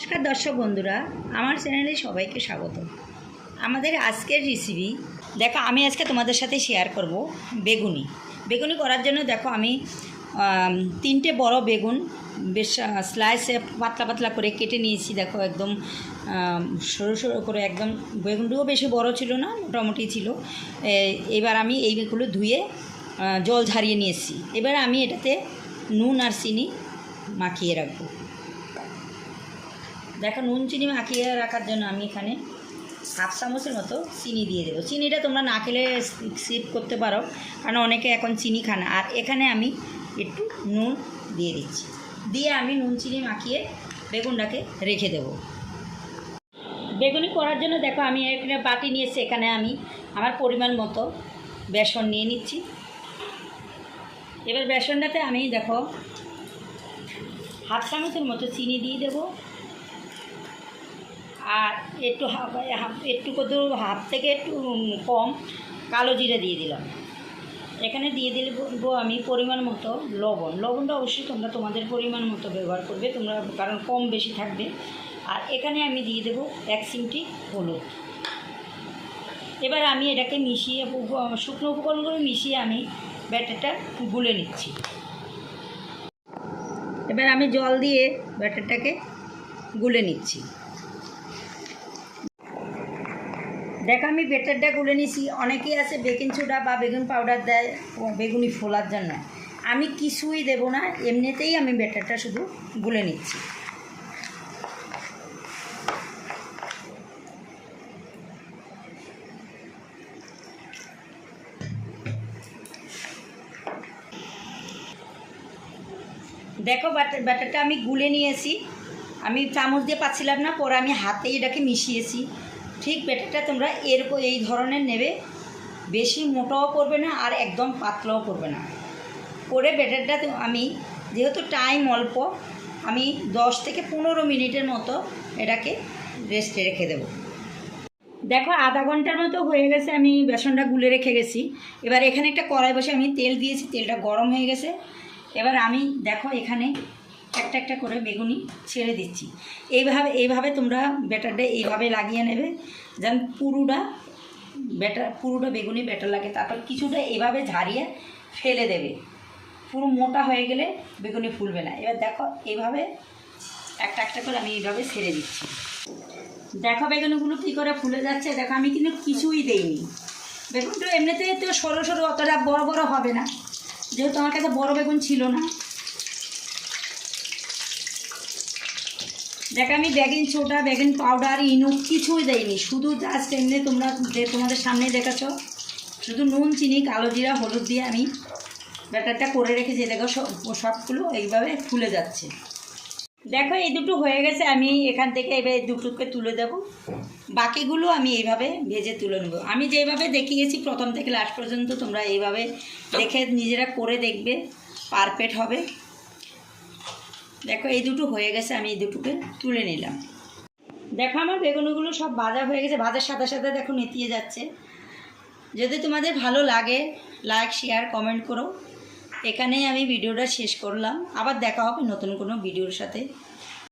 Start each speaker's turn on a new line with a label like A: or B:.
A: নমস্কার দর্শক বন্ধুরা, আমার চ্যানেলে সবাইকে স্বাগত। আমাদের আজকের রেসিপি দেখো, আমি আজকে তোমাদের সাথে শেয়ার করব বেগুনি করার জন্য। দেখো আমি 3টে বড় বেগুন বেশ স্লাইসে পাতলা পাতলা করে কেটে নিয়েছি। দেখো একদম সরু সরু করে, একদম বেগুনটাও বেশি বড় ছিল না, মোটামুটি ছিল। এবার আমি এইগুলো ধুয়ে জল ঝারিয়ে নিয়েছি। এবার আমি এটাতে নুন আর চিনি মাখিয়ে রাখবো। দেখো, নুন চিনি মাখিয়ে রাখার জন্য আমি এখানে 1/2 চামচের মতো চিনি দিয়ে দেবো। চিনিটা তোমরা না খেলে স্কিপ করতে পারো, কারণ অনেকে এখন চিনি খান না। আর এখানে আমি একটু নুন দিয়ে দিচ্ছি, দিয়ে আমি নুন চিনি মাখিয়ে বেগুনটাকে রেখে দেব। বেগুনি করার জন্য দেখো আমি এখানে বাটি নিয়েছি। এখানে আমি আমার পরিমাণ মতো বেসন নিয়ে নিচ্ছি। এবার বেসনটাতে আমি দেখো 1/2 চামচের মতো চিনি দিয়ে দেবো, আর একটু কত হাফ থেকে একটু কম কালো জিরে দিয়ে দিলাম। এখানে দিয়ে দেবো আমি পরিমাণ মতো লবণটা অবশ্যই তোমরা তোমাদের পরিমাণ মতো ব্যবহার করবে তোমরা, কারণ কম বেশি থাকবে। আর এখানে আমি দিয়ে দেবো 1 চিমটি হলুদ। এবার আমি এটাকে মিশিয়ে, শুকনো উপকরণগুলো মিশিয়ে আমি ব্যাটারটা গুলে নিচ্ছি। এবার আমি জল দিয়ে ব্যাটারটাকে গুলে নিচ্ছি। দেখো আমি ব্যাটারটা গুলে নিছি। অনেকেই আছে বেকিং সোডা বা বেকিং পাউডার দেয় বেগুনি ফোলার জন্য। আমি কিছুই দেব না, এমনিতেই আমি ব্যাটারটা শুধু গুলে নিচ্ছি। দেখো ব্যাটারটা আমি গুলে নিয়েছি। আমি চামচ দিয়ে পাচ্ছিলাম না, পরে আমি হাতেই এটাকে মিশিয়েছি। ঠিক ব্যাটারটা তোমরা এই ধরনের নেবে, বেশি মোটাও করবে না আর একদম পাতলাও করবে না। করে ব্যাটারটা আমি, যেহেতু টাইম অল্প, আমি 10 থেকে 15 মিনিটের মতো এটাকে রেস্টে রেখে দেব। দেখো আধা ঘন্টার মতো হয়ে গেছে, আমি বেসনটা গুলে রেখে গেছি। এবার এখানে একটা কড়াই বসে আমি তেল দিয়েছি, তেলটা গরম হয়ে গেছে। এবার আমি দেখো এখানে একটা একটা করে বেগুনি ছেড়ে দিচ্ছি। এইভাবে তোমরা ব্যাটারটা এইভাবে লাগিয়ে নেবে, যেন পুরোটা বেগুনি ব্যাটার লাগে। তারপর কিছুটা এইভাবে ঝারিয়ে ফেলে দেবে। পুরো মোটা হয়ে গেলে বেগুনি ফুলবে না। এবার দেখো এইভাবে একটা একটা করে আমি এইভাবে ছেড়ে দিচ্ছি। দেখো বেগুনগুলো কী করে ফুলে যাচ্ছে। দেখো আমি কিন্তু কিছুই দেইনি। বেগুনটা এমনিতে তো সরু সরু, অতটা বড় বড় হবে না, যেহেতু আমার কাছে বড় বেগুন ছিল না। দেখো আমি বেকিং সোডা, বেকিং পাউডার, ইনো কিছুই দেয়নি, শুধু জাস্ট এমনি তোমরা তোমাদের সামনে দেখেছো, শুধু নুন চিনি কালো জিরা হলুদ দিয়ে আমি ব্যাটারটা করে রেখেছি। দেখো সবগুলো এইভাবে ফুলে যাচ্ছে। দেখো এই দুটো হয়ে গেছে, আমি এখান থেকে এবার এই দুটোকে তুলে দেব। বাকিগুলো আমি এইভাবে ভেজে তুলে নেব। আমি যেভাবে দেখিয়েছি প্রথম থেকে লাস্ট পর্যন্ত, তোমরা এইভাবে দেখে নিজেরা করে দেখবে, পারফেক্ট হবে। দেখো এই দুটো হয়ে গেছে, আমি এই দুটোকে তুলে নিলাম। দেখো আমার বেগুনগুলো সব ভাজা হয়ে গেছে, ভাজার সাথে সাথে দেখো নেতিয়ে যাচ্ছে। যদি তোমাদের ভালো লাগে লাইক শেয়ার কমেন্ট করো। এখানেই আমি ভিডিওটা শেষ করলাম। আবার দেখা হবে নতুন কোনো ভিডিওর সাথে।